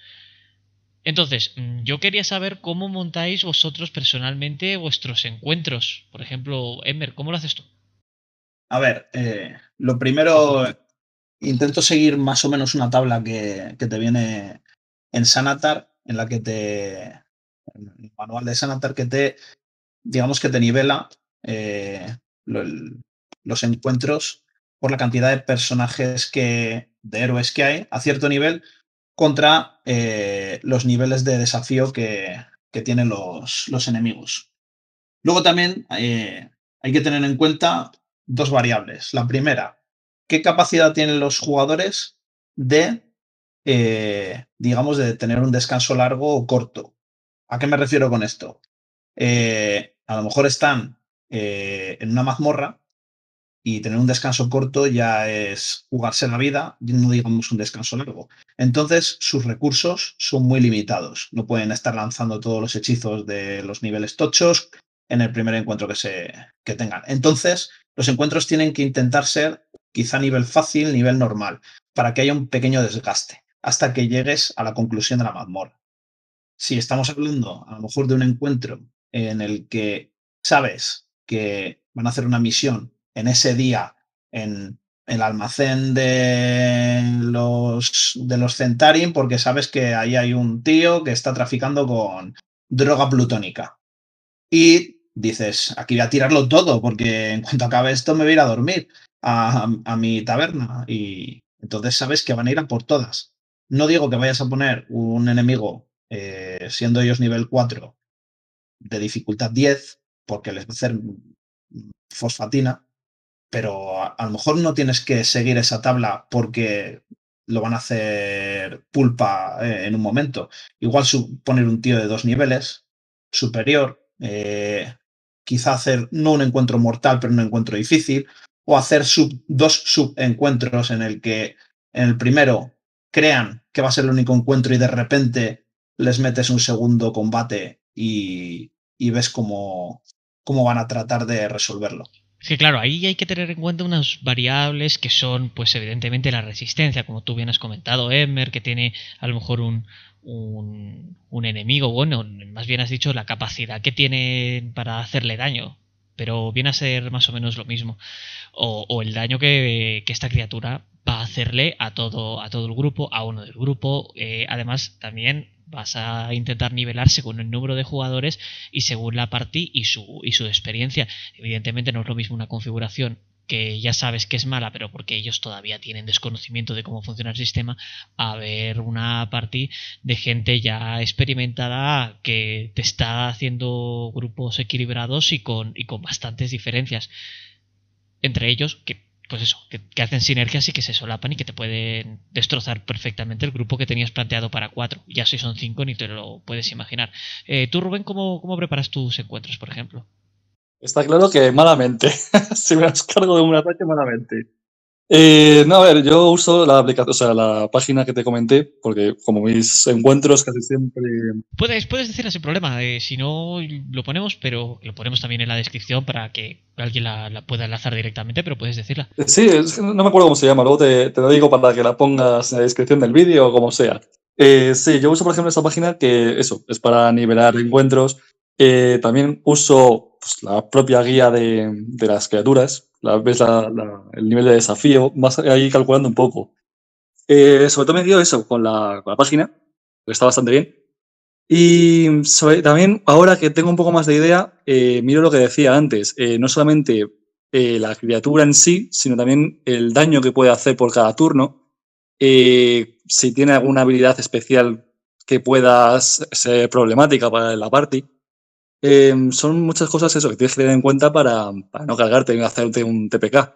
Entonces, yo quería saber cómo montáis vosotros personalmente vuestros encuentros. Por ejemplo, Emmer, ¿cómo lo haces tú? A ver, lo primero, intento seguir más o menos una tabla que te viene en Sanatar, en la que en el manual de Sanatar, digamos que te nivela eh, lo- el- los encuentros por la cantidad de personajes de héroes que hay a cierto nivel contra los niveles de desafío que tienen los enemigos. Luego también hay que tener en cuenta dos variables. La primera, ¿qué capacidad tienen los jugadores digamos, de tener un descanso largo o corto? ¿A qué me refiero con esto? A lo mejor están en una mazmorra y tener un descanso corto ya es jugarse la vida, no digamos un descanso largo. Entonces, sus recursos son muy limitados. No pueden estar lanzando todos los hechizos de los niveles tochos en el primer encuentro que tengan. Entonces, los encuentros tienen que intentar ser quizá nivel fácil, nivel normal, para que haya un pequeño desgaste, hasta que llegues a la conclusión de la mazmorra. Si estamos hablando a lo mejor de un encuentro en el que sabes que van a hacer una misión en ese día en el almacén de los Centarin, porque sabes que ahí hay un tío que está traficando con droga plutónica. Y dices, aquí voy a tirarlo todo, porque en cuanto acabe esto me voy a ir a dormir a mi taberna. Y entonces sabes que van a ir a por todas. No digo que vayas a poner un enemigo, siendo ellos nivel 4 de dificultad 10 porque les va a hacer fosfatina, pero a lo mejor no tienes que seguir esa tabla porque lo van a hacer pulpa en un momento. Igual poner un tío de 2 niveles superior, quizá hacer no un encuentro mortal, pero un encuentro difícil, o hacer dos subencuentros en el que en el primero crean que va a ser el único encuentro y de repente les metes un segundo combate y ves cómo van a tratar de resolverlo. Es que claro, ahí hay que tener en cuenta unas variables que son, pues evidentemente la resistencia, como tú bien has comentado, Emmer, que tiene a lo mejor un enemigo, bueno, más bien has dicho la capacidad que tiene para hacerle daño, pero viene a ser más o menos lo mismo. O el daño que esta criatura va a hacerle a todo el grupo, a uno del grupo. Además, también vas a intentar nivelar según el número de jugadores y según la party y su experiencia. Evidentemente no es lo mismo una configuración que ya sabes que es mala, pero porque ellos todavía tienen desconocimiento de cómo funciona el sistema, a ver una party de gente ya experimentada que te está haciendo grupos equilibrados y con bastantes diferencias entre ellos que pues eso, que hacen sinergias y que se solapan y que te pueden destrozar perfectamente el grupo que tenías planteado para 4. Ya si son 5 ni te lo puedes imaginar. Tú, Rubén, ¿cómo preparas tus encuentros, por ejemplo? Está claro que malamente. Si me las cargo de un ataque, malamente. No, a ver, yo uso la aplicación, o sea, la página que te comenté, porque como mis encuentros casi siempre. Puedes decirla sin problema, si no lo ponemos, pero lo ponemos también en la descripción para que alguien la pueda enlazar directamente, pero puedes decirla. Sí, es que no me acuerdo cómo se llama, luego te lo digo para que la pongas en la descripción del vídeo o como sea. Sí, yo uso, por ejemplo, esta página que, eso, es para nivelar encuentros. También uso pues, la propia guía de las criaturas, ves el nivel de desafío, vas ahí calculando un poco. Sobre todo me dio eso con la página, que está bastante bien. Y también, ahora que tengo un poco más de idea, miro lo que decía antes. No solamente la criatura en sí, sino también el daño que puede hacer por cada turno. Si tiene alguna habilidad especial que pueda ser problemática para la party. Son muchas cosas eso que tienes que tener en cuenta para no cargarte y hacerte un TPK a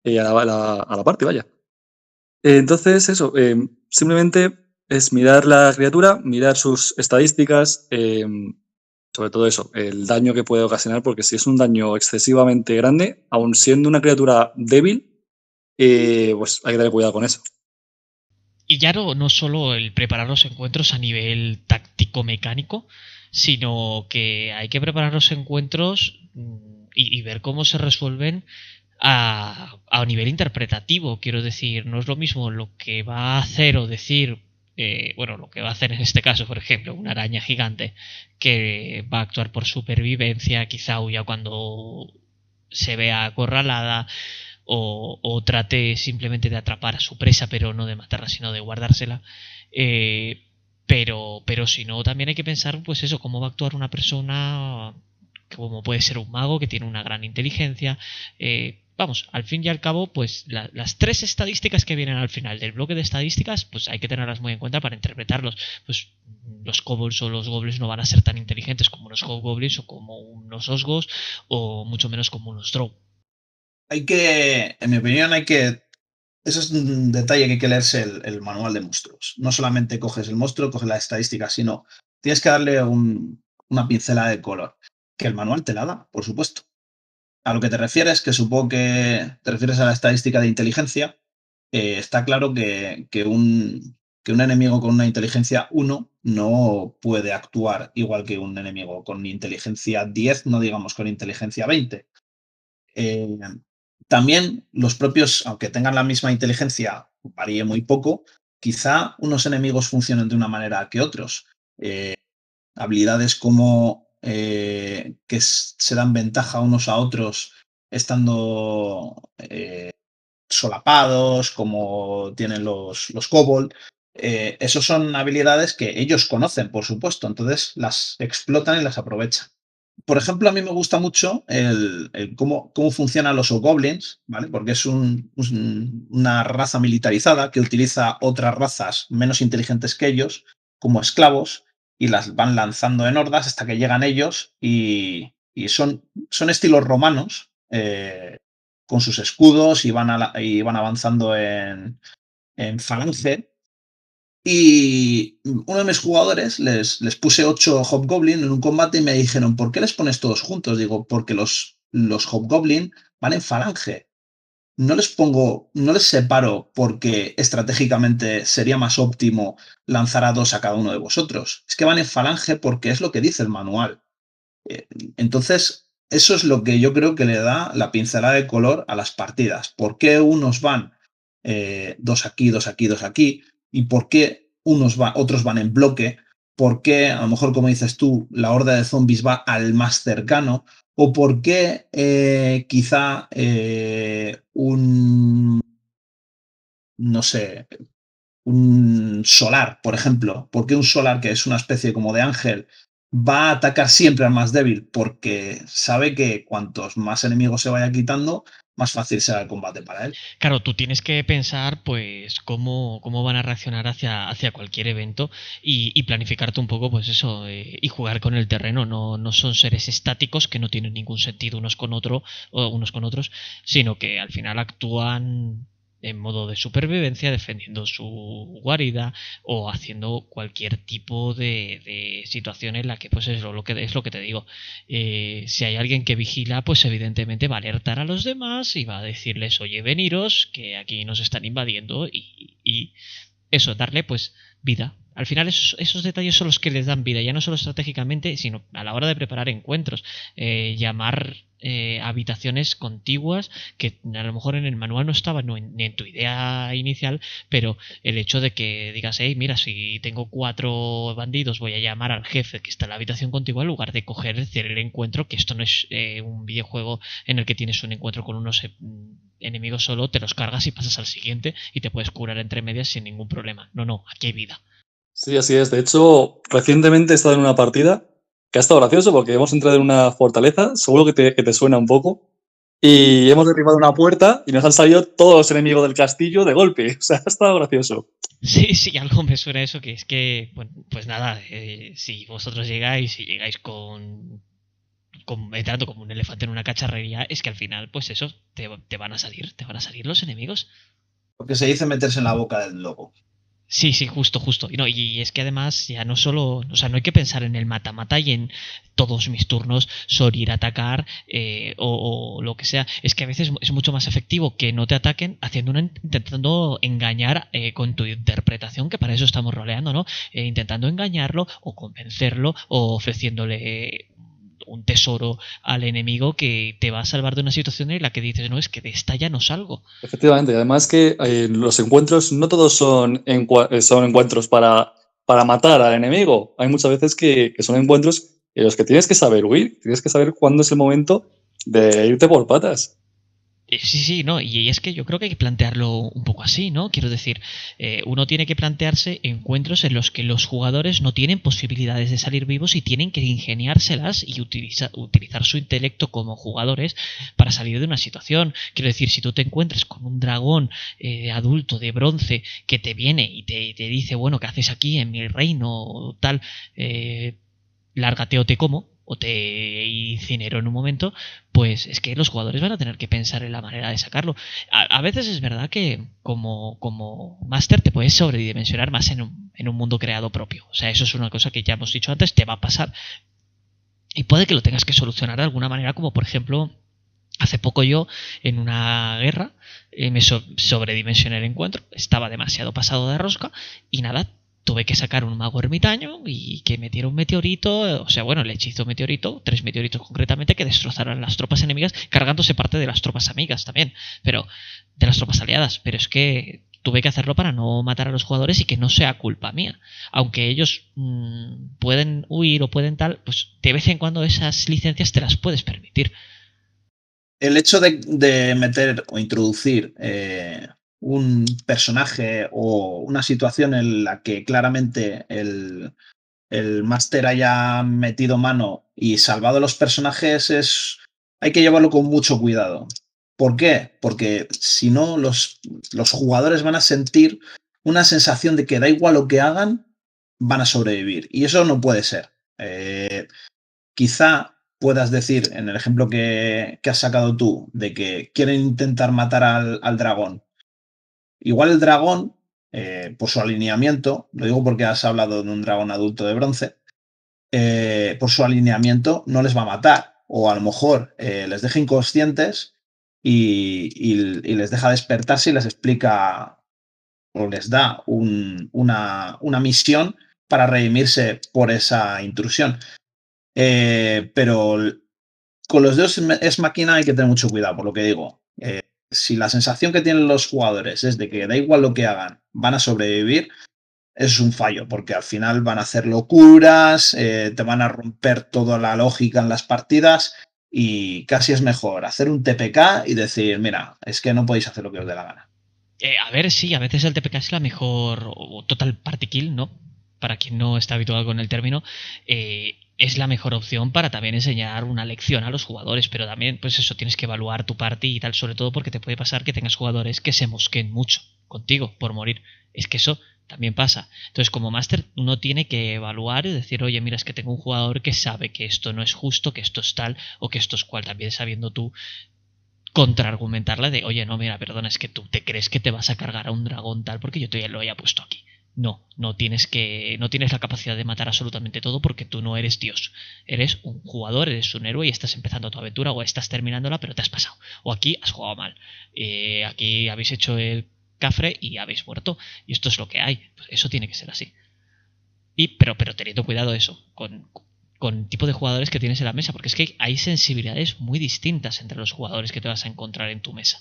la party, vaya. Entonces, eso, simplemente es mirar la criatura, mirar sus estadísticas, sobre todo eso, el daño que puede ocasionar, porque si es un daño excesivamente grande, aun siendo una criatura débil, pues hay que tener cuidado con eso. Y ya no solo el preparar los encuentros a nivel táctico-mecánico, sino que hay que preparar los encuentros y ver cómo se resuelven a nivel interpretativo. Quiero decir, no es lo mismo lo que va a hacer o decir, bueno, lo que va a hacer en este caso, por ejemplo, una araña gigante que va a actuar por supervivencia, quizá huya cuando se vea acorralada o trate simplemente de atrapar a su presa, pero no de matarla, sino de guardársela. Pero si no, también hay que pensar, pues eso, cómo va a actuar una persona como puede ser un mago que tiene una gran inteligencia. Vamos, al fin y al cabo, pues las tres estadísticas que vienen al final del bloque de estadísticas, pues hay que tenerlas muy en cuenta para interpretarlos. Pues los kobolds o los goblins no van a ser tan inteligentes como unos hobgoblins o como unos osgos o mucho menos como unos drow. En mi opinión, eso es un detalle que hay que leerse el manual de monstruos. No solamente coges el monstruo, coges las estadísticas, sino tienes que darle una pincelada de color. Que el manual te la da, por supuesto. A lo que te refieres, que supongo que te refieres a la estadística de inteligencia, está claro que un enemigo con una inteligencia 1 no puede actuar igual que un enemigo con inteligencia 10, no digamos con inteligencia 20. Eh, También los propios, aunque tengan la misma inteligencia, varíe muy poco, quizá unos enemigos funcionen de una manera que otros. Habilidades como que se dan ventaja unos a otros estando solapados, como tienen los kobold. Esos son habilidades que ellos conocen, por supuesto, entonces las explotan y las aprovechan. Por ejemplo, a mí me gusta mucho cómo funcionan los goblins, ¿vale? Porque es una raza militarizada que utiliza otras razas menos inteligentes que ellos como esclavos y las van lanzando en hordas hasta que llegan ellos y son estilos romanos con sus escudos y van avanzando en falange. Y uno de mis jugadores les puse 8 Hobgoblin en un combate y me dijeron, ¿por qué les pones todos juntos? Digo, porque los Hobgoblin van en falange. No les separo porque estratégicamente sería más óptimo lanzar a 2 a cada uno de vosotros. Es que van en falange porque es lo que dice el manual. Eh, Entonces, eso es lo que yo creo que le da la pincelada de color a las partidas. ¿Por qué unos van 2 aquí, 2 aquí, 2 aquí? ¿Y por qué otros van en bloque? ¿Por qué, a lo mejor, como dices tú, la horda de zombies va al más cercano? ¿O por qué quizá no sé, un solar, por ejemplo? ¿Por qué un solar, que es una especie como de ángel, va a atacar siempre al más débil? Porque sabe que cuantos más enemigos se vaya quitando, más fácil será el combate para él. Claro, tú tienes que pensar, pues, cómo van a reaccionar hacia cualquier evento y planificarte un poco, pues eso, y jugar con el terreno. No son seres estáticos que no tienen ningún sentido unos con otros, sino que al final actúan en modo de supervivencia, defendiendo su guarida o haciendo cualquier tipo de situación en la que, pues es lo que te digo. Si hay alguien que vigila, pues evidentemente va a alertar a los demás y va a decirles, oye, veniros, que aquí nos están invadiendo y eso, darle pues vida. Al final esos detalles son los que les dan vida, ya no solo estratégicamente, sino a la hora de preparar encuentros. Llamar habitaciones contiguas que a lo mejor en el manual no estaban ni en tu idea inicial, pero el hecho de que digas, hey, mira, si tengo 4 bandidos voy a llamar al jefe que está en la habitación contigua en lugar de coger el encuentro, que esto no es un videojuego en el que tienes un encuentro con unos enemigos solo, te los cargas y pasas al siguiente y te puedes curar entre medias sin ningún problema. No, aquí hay vida. Sí, así es. De hecho, recientemente he estado en una partida que ha estado gracioso porque hemos entrado en una fortaleza, seguro que te suena un poco, y hemos derribado una puerta y nos han salido todos los enemigos del castillo de golpe. O sea, ha estado gracioso. Sí, algo me suena eso, que es que, bueno, pues nada, si vosotros si llegáis entrando como un elefante en una cacharrería, es que al final, pues eso, te van a salir los enemigos. Porque se dice meterse en la boca del lobo. Sí, justo. Y es que además ya no solo, o sea, no hay que pensar en el mata-mata y en todos mis turnos ir a atacar o lo que sea. Es que a veces es mucho más efectivo que no te ataquen intentando engañar con tu interpretación, que para eso estamos roleando, ¿no? Intentando engañarlo o convencerlo o ofreciéndole un tesoro al enemigo que te va a salvar de una situación en la que dices, no, es que de esta ya no salgo. Efectivamente, además que los encuentros no todos son encuentros para matar al enemigo. Hay muchas veces que son encuentros en los que tienes que saber huir, tienes que saber cuándo es el momento de irte por patas. Sí, no, y es que yo creo que hay que plantearlo un poco así, ¿no? Quiero decir, uno tiene que plantearse encuentros en los que los jugadores no tienen posibilidades de salir vivos y tienen que ingeniárselas y utilizar su intelecto como jugadores para salir de una situación. Quiero decir, si tú te encuentras con un dragón adulto de bronce que te viene y te dice, bueno, ¿qué haces aquí en mi reino? O tal, lárgate o te como o te incinero en un momento, pues es que los jugadores van a tener que pensar en la manera de sacarlo. A veces es verdad que como máster te puedes sobredimensionar más en un mundo creado propio. O sea, eso es una cosa que ya hemos dicho antes, te va a pasar. Y puede que lo tengas que solucionar de alguna manera, como por ejemplo, hace poco yo en una guerra me sobredimensioné el encuentro, estaba demasiado pasado de rosca y nada, tuve que sacar un mago ermitaño y que metiera un meteorito, o sea, bueno, el hechizo meteorito, 3 meteoritos concretamente, que destrozaran las tropas enemigas, cargándose parte de las tropas amigas también, pero de las tropas aliadas. Pero es que tuve que hacerlo para no matar a los jugadores y que no sea culpa mía. Aunque ellos pueden huir o pueden tal, pues de vez en cuando esas licencias te las puedes permitir. El hecho de meter o introducir un personaje o una situación en la que claramente el máster haya metido mano y salvado a los personajes hay que llevarlo con mucho cuidado. ¿Por qué? Porque si no, los jugadores van a sentir una sensación de que da igual lo que hagan, van a sobrevivir. Y eso no puede ser. Quizá puedas decir, en el ejemplo que has sacado tú, de que quieren intentar matar al dragón. Igual el dragón, por su alineamiento, lo digo porque has hablado de un dragón adulto de bronce, por su alineamiento no les va a matar. O a lo mejor les deja inconscientes y les deja despertarse y les explica o les da una misión para redimirse por esa intrusión. Pero con los dedos es máquina hay que tener mucho cuidado, por lo que digo. Si la sensación que tienen los jugadores es de que da igual lo que hagan, van a sobrevivir, es un fallo, porque al final van a hacer locuras, te van a romper toda la lógica en las partidas y casi es mejor hacer un TPK y decir, mira, es que no podéis hacer lo que os dé la gana. A ver, sí, a veces el TPK es la mejor o total party kill, ¿no? Para quien no está habituado con el término, es la mejor opción para también enseñar una lección a los jugadores, pero también, pues eso, tienes que evaluar tu party y tal, sobre todo porque te puede pasar que tengas jugadores que se mosquen mucho contigo por morir. Es que eso también pasa. Entonces, como máster, uno tiene que evaluar y decir, oye, mira, es que tengo un jugador que sabe que esto no es justo, que esto es tal o que esto es cual. También sabiendo tú contraargumentarle de, oye, no, mira, perdona, es que tú te crees que te vas a cargar a un dragón tal porque yo te lo haya puesto aquí. No tienes la capacidad de matar absolutamente todo porque tú no eres Dios. Eres un jugador, eres un héroe y estás empezando tu aventura o estás terminándola, pero te has pasado. O aquí has jugado mal. Aquí habéis hecho el cafre y habéis muerto. Y esto es lo que hay. Pues eso tiene que ser así. Pero teniendo cuidado eso, con tipo de jugadores que tienes en la mesa, porque es que hay sensibilidades muy distintas entre los jugadores que te vas a encontrar en tu mesa.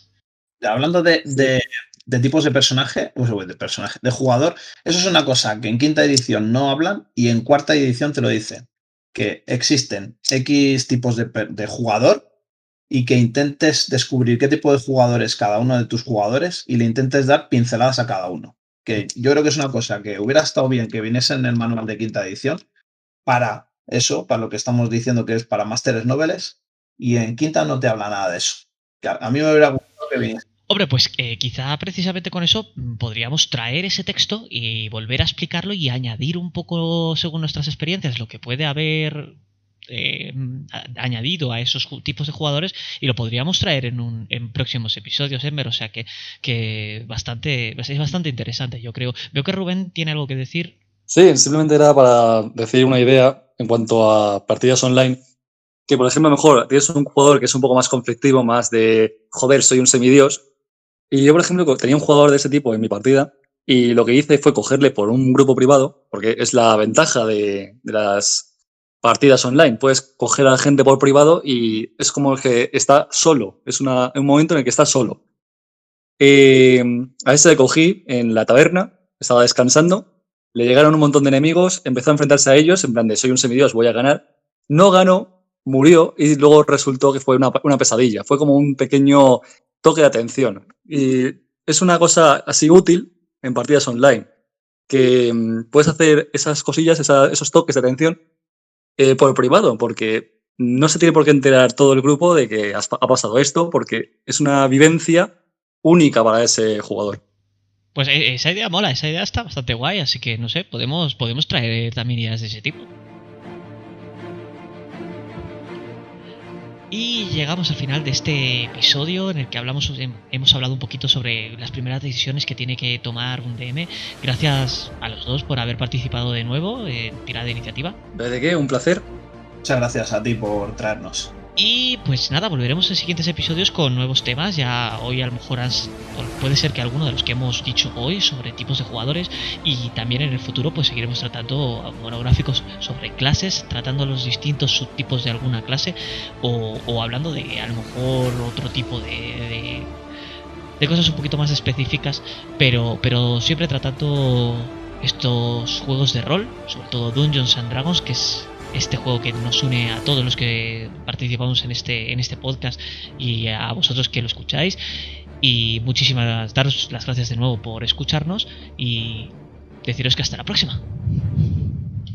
Hablando de tipos de personaje, de jugador, eso es una cosa que en quinta edición no hablan y en cuarta edición te lo dicen, que existen X tipos de jugador y que intentes descubrir qué tipo de jugador es cada uno de tus jugadores y le intentes dar pinceladas a cada uno. Que yo creo que es una cosa que hubiera estado bien que viniese en el manual de quinta edición para eso, para lo que estamos diciendo que es para másteres noveles, y en quinta no te habla nada de eso. Que a mí me hubiera gustado que viniese. Hombre, pues quizá precisamente con eso podríamos traer ese texto y volver a explicarlo y añadir un poco según nuestras experiencias lo que puede haber añadido a esos tipos de jugadores y lo podríamos traer en próximos episodios, Ember, o sea que es bastante interesante, yo creo. Veo que Rubén tiene algo que decir. Sí, simplemente era para decir una idea en cuanto a partidas online, que por ejemplo a lo mejor tienes un jugador que es un poco más conflictivo, más de, joder, soy un semidios, y yo por ejemplo tenía un jugador de ese tipo en mi partida y lo que hice fue cogerle por un grupo privado, porque es la ventaja de las partidas online, puedes coger a la gente por privado y es como que está solo, es un momento en el que está solo. A ese le cogí en la taberna, estaba descansando, le llegaron un montón de enemigos, empezó a enfrentarse a ellos, en plan de soy un semidios, voy a ganar. No ganó, murió y luego resultó que fue una pesadilla. Fue como un pequeño toque de atención. Y es una cosa así útil en partidas online, que puedes hacer esas cosillas, esos toques de atención por privado, porque no se tiene por qué enterar todo el grupo de que ha pasado esto, porque es una vivencia única para ese jugador. Pues esa idea mola, esa idea está bastante guay, así que no sé, podemos traer también ideas de ese tipo. Y llegamos al final de este episodio en el que hemos hablado un poquito sobre las primeras decisiones que tiene que tomar un DM. Gracias a los dos por haber participado de nuevo en Tirada de Iniciativa. ¿De qué? Un placer. Muchas gracias a ti por traernos. Y pues nada, volveremos en siguientes episodios con nuevos temas. Ya hoy a lo mejor puede ser que alguno de los que hemos dicho hoy sobre tipos de jugadores, y también en el futuro pues seguiremos tratando monográficos sobre clases, tratando los distintos subtipos de alguna clase o hablando de a lo mejor otro tipo de cosas un poquito más específicas, pero siempre tratando estos juegos de rol, sobre todo Dungeons and Dragons, que es este juego que nos une a todos los que participamos en este podcast y a vosotros que lo escucháis. Y daros las gracias de nuevo por escucharnos y deciros que hasta la próxima.